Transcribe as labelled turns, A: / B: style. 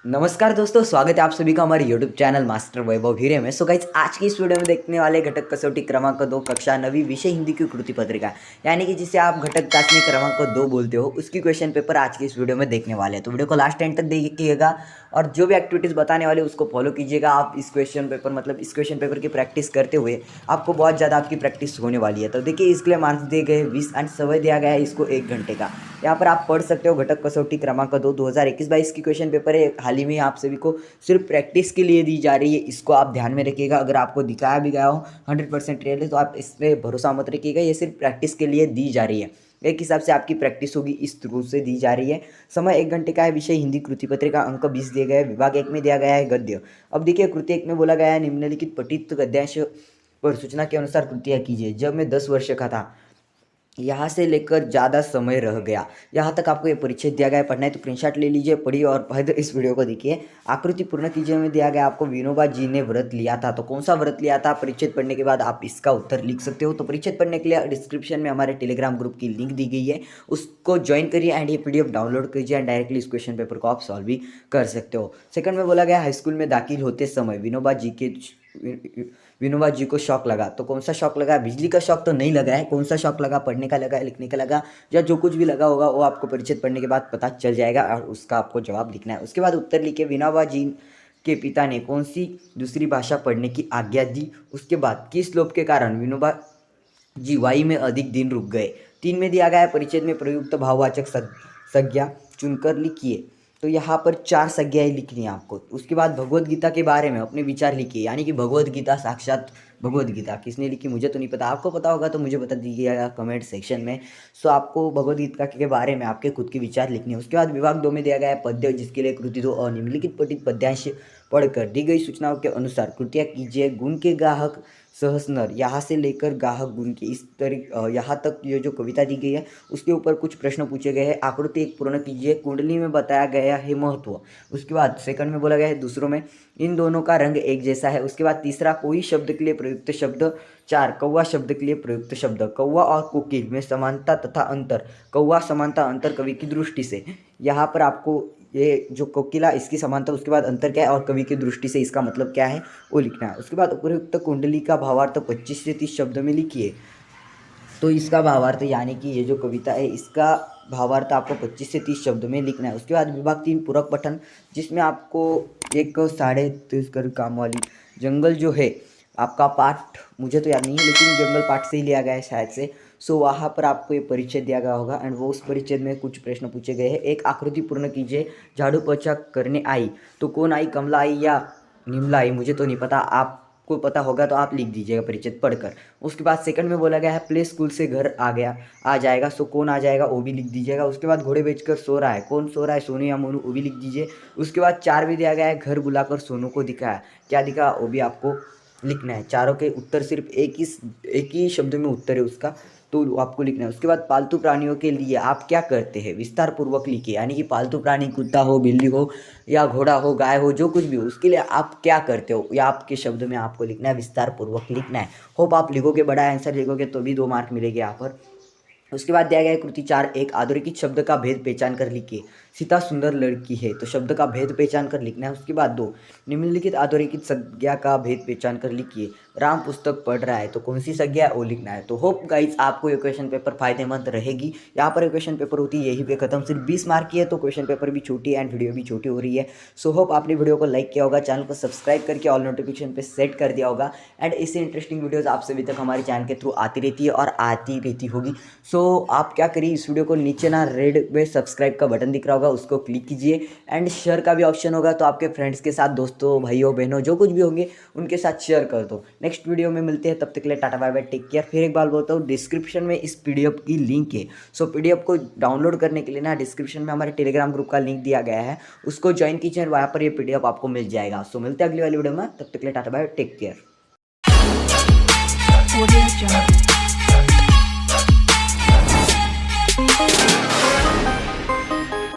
A: नमस्कार दोस्तों, स्वागत है आप सभी का हमारे YouTube चैनल मास्टर वैभव हीरे में। सो गाइस, आज की इस वीडियो में देखने वाले घटक कसौटी क्रमांक 2 कक्षा 9वीं विषय हिंदी की कृति पत्रिका, यानी कि जिसे आप घटक चाशनी क्रमांक 2 बोलते हो, उसकी क्वेश्चन पेपर आज की इस वीडियो में देखने वाले हैं। तो वीडियो को लास्ट एंड तक देखिएगा और जो भी एक्टिविटीज़ बताने वाले उसको फॉलो कीजिएगा। आप इस क्वेश्चन पेपर की प्रैक्टिस करते हुए आपको बहुत ज़्यादा आपकी प्रैक्टिस होने वाली है। तो देखिए, इसके लिए मार्क्स दिए गए 20 एंड समय दिया गया है इसको 1 घंटे का। यहाँ पर आप पढ़ सकते हो घटक कसौटी क्रमांक 2 2021-22 की क्वेश्चन पेपर है। हाल ही में आप सभी को सिर्फ प्रैक्टिस के लिए दी जा रही है, इसको आप ध्यान में रखिएगा। अगर आपको दिखाया भी गया हो 100% रियल है तो आप इस पर भरोसा मत रखिएगा, ये सिर्फ प्रैक्टिस के लिए दी जा रही है। एक हिसाब से आपकी प्रैक्टिस होगी, इस थ्रू से दी जा रही है। समय 1 घंटे का है। विषय हिंदी कृति पत्रिका, अंक 20 दिए गए। विभाग 1 में दिया गया है गद्य। अब देखिए, कृति 1 में बोला गया है निम्नलिखित पठित गद्यांश पर सूचना के अनुसार कृतियाँ कीजिए। जब मैं 10 वर्ष का था, यहाँ से लेकर ज़्यादा समय रह गया। यहाँ तक आपको ये परिच्छेद दिया गया है। पढ़ना है तो स्क्रीनशॉट ले लीजिए, पढ़िए और फिर इस वीडियो को देखिए। आकृति पूर्ण कीजिए में दिया गया आपको विनोबा जी ने व्रत लिया था। तो कौन सा व्रत लिया था? परिच्छेद पढ़ने के बाद आप इसका उत्तर लिख सकते हो। तो परिच्छेद पढ़ने के लिए डिस्क्रिप्शन में हमारे टेलीग्राम ग्रुप की लिंक दी गई है, उसको ज्वाइन करिए एंड ये PDF डाउनलोड कीजिए एंड डायरेक्टली इस क्वेश्चन पेपर को आप सॉल्व भी कर सकते हो। सेकंड में बोला गया हाई स्कूल में दाखिल होते समय विनोबा जी को शौक लगा। तो कौन सा शौक लगा? बिजली का शौक तो नहीं लगा है। कौन सा शौक लगा? पढ़ने का लगा, लिखने का लगा, या जो कुछ भी लगा होगा वो आपको परिचित पढ़ने के बाद पता चल जाएगा और उसका आपको जवाब लिखना है। उसके बाद उत्तर लिखिए। विनोबा जी के पिता ने कौन सी दूसरी भाषा पढ़ने की आज्ञा दी? उसके बाद किस लोभ के कारण विनोबा जी वाई में अधिक दिन रुक गए? 3 में दिया गया है परिच्छेद में प्रयुक्त भाववाचक संज्ञा चुनकर लिखिए। तो यहाँ पर 4 संज्ञाएं लिखनी है आपको। उसके बाद भगवद गीता के बारे में अपने विचार लिखिए, यानी कि भगवद गीता, साक्षात भगवद गीता किसने लिखी मुझे तो नहीं पता, आपको पता होगा तो मुझे बता दीजिएगा कमेंट सेक्शन में। सो आपको भगवद गीता के बारे में आपके खुद के विचार लिखने हैं। उसके बाद विभाग 2 में दिया गया है पद्य, जिसके लिए कृति 2 और निम्नलिखित पठित पद्यांश पढ़कर दी गई सूचनाओं के अनुसार कृतियाँ कीजिए। गुण के गाहक सहसनर, यहाँ से लेकर गाहक गुण की इस यहाँ तक ये जो कविता दी गई है उसके ऊपर कुछ प्रश्न पूछे गए हैं। आकृति 1 पूर्ण कीजिए। कुंडली में बताया गया है महत्व। उसके बाद सेकंड में बोला गया है दूसरों में इन दोनों का रंग एक जैसा है। उसके बाद तीसरा कोई शब्द के लिए प्रयुक्त शब्द। 4 कौवा शब्द के लिए प्रयुक्त शब्द। कौवा और कोकिल में समानता तथा अंतर। कौवा समानता अंतर कवि की दृष्टि से। यहाँ पर आपको ये जो कोकिला इसकी समानता, उसके बाद अंतर क्या है और कवि की दृष्टि से इसका मतलब क्या है वो लिखना है। उसके बाद उपयुक्त कुंडली का भावार्थ 25 से 30 शब्द में लिखिए। तो इसका भावार्थ, यानी कि ये जो कविता है इसका भावार्थ आपको 25 से 30 शब्द में लिखना है। उसके बाद विभाग 3 पूरक पठन, जिसमें आपको एक 3.5 कर काम वाली जंगल जो है आपका पाठ, मुझे तो याद नहीं है लेकिन जंगल पाठ से ही लिया गया है शायद से। सो वहाँ पर आपको ये परिच्छेद दिया गया होगा एंड वो उस परिच्छेद में कुछ प्रश्न पूछे गए हैं। एक आकृति पूर्ण कीजिए। झाड़ू पोछा करने आई। तो कौन आई? कमला आई या निमला आई? मुझे तो नहीं पता, आपको पता होगा तो आप लिख दीजिएगा परिच्छेद पढ़कर। उसके बाद सेकंड में बोला गया है प्ले स्कूल से घर आ जाएगा। सो कौन आ जाएगा वो भी लिख दीजिएगा। उसके बाद घोड़े बेचकर सो रहा है। कौन सो रहा है? सोनू या मोनू, वो भी लिख दीजिए। उसके बाद 4 भी दिया गया है घर बुलाकर सोनू को दिखाया। क्या दिखा वो भी आपको लिखना है। चारों के उत्तर सिर्फ एक ही शब्द में उत्तर है उसका, तो आपको लिखना है। उसके बाद पालतू प्राणियों के लिए आप क्या करते हैं विस्तार पूर्वक लिखिए, यानी कि पालतू प्राणी कुत्ता हो, बिल्ली हो या घोड़ा हो, गाय हो, जो कुछ भी हो उसके लिए आप क्या करते हो या आपके शब्द में आपको लिखना है, विस्तार पूर्वक लिखना है। होप आप लिखोगे, बड़ा आंसर लिखोगे तो भी 2 मार्क मिलेंगे यहाँ पर। उसके बाद दिया गया है कृति 4 1 अधोरेखित शब्द का भेद पहचान कर लिखिए। सीता सुंदर लड़की है, तो शब्द का भेद पहचान कर लिखना है। उसके बाद 2 निम्नलिखित अधोरेखित संज्ञा का भेद पहचान कर लिखिए। राम पुस्तक पढ़ रहा है, तो कौन सी संज्ञा है वो लिखना है। तो होप गाइज आपको ये क्वेश्चन पेपर फायदेमंद रहेगी। यहाँ पर क्वेश्चन पेपर होती है यही पे खत्म, सिर्फ 20 मार्क की है, तो क्वेश्चन पेपर भी छोटी है एंड वीडियो भी छोटी हो रही है। सो होप आपने वीडियो को लाइक किया होगा, चैनल को सब्सक्राइब करके ऑल नोटिफिकेशन पे सेट कर दिया होगा एंड ऐसे इंटरेस्टिंग वीडियोज़ आप सभी तक हमारे चैनल के थ्रू आती रहती है और आती रहती होगी। सो आप क्या करिए, इस वीडियो को नीचे ना रेड में सब्सक्राइब का बटन दिख रहा होगा, उसको क्लिक कीजिए एंड शेयर का भी ऑप्शन होगा, तो आपके फ्रेंड्स के साथ, दोस्तों, भाइयों, बहनों, जो कुछ भी होंगे उनके साथ शेयर कर दो। नेक्स्ट वीडियो में मिलते हैं, तब तक के लिए tata bye bye, take care. फिर एक बार बोलता हूँ, डिस्क्रिप्शन में इस PDF की लिंक है। सो PDF को डाउनलोड करने के लिए ना डिस्क्रिप्शन में हमारे टेलीग्राम ग्रुप का लिंक दिया गया है, उसको ज्वाइन कीजिए, वहाँ पर ये PDF आपको मिल जाएगा। सो मिलते हैं अगली वाली वीडियो में, तब तक के लिए tata bye, take care.
B: Audio Jungle.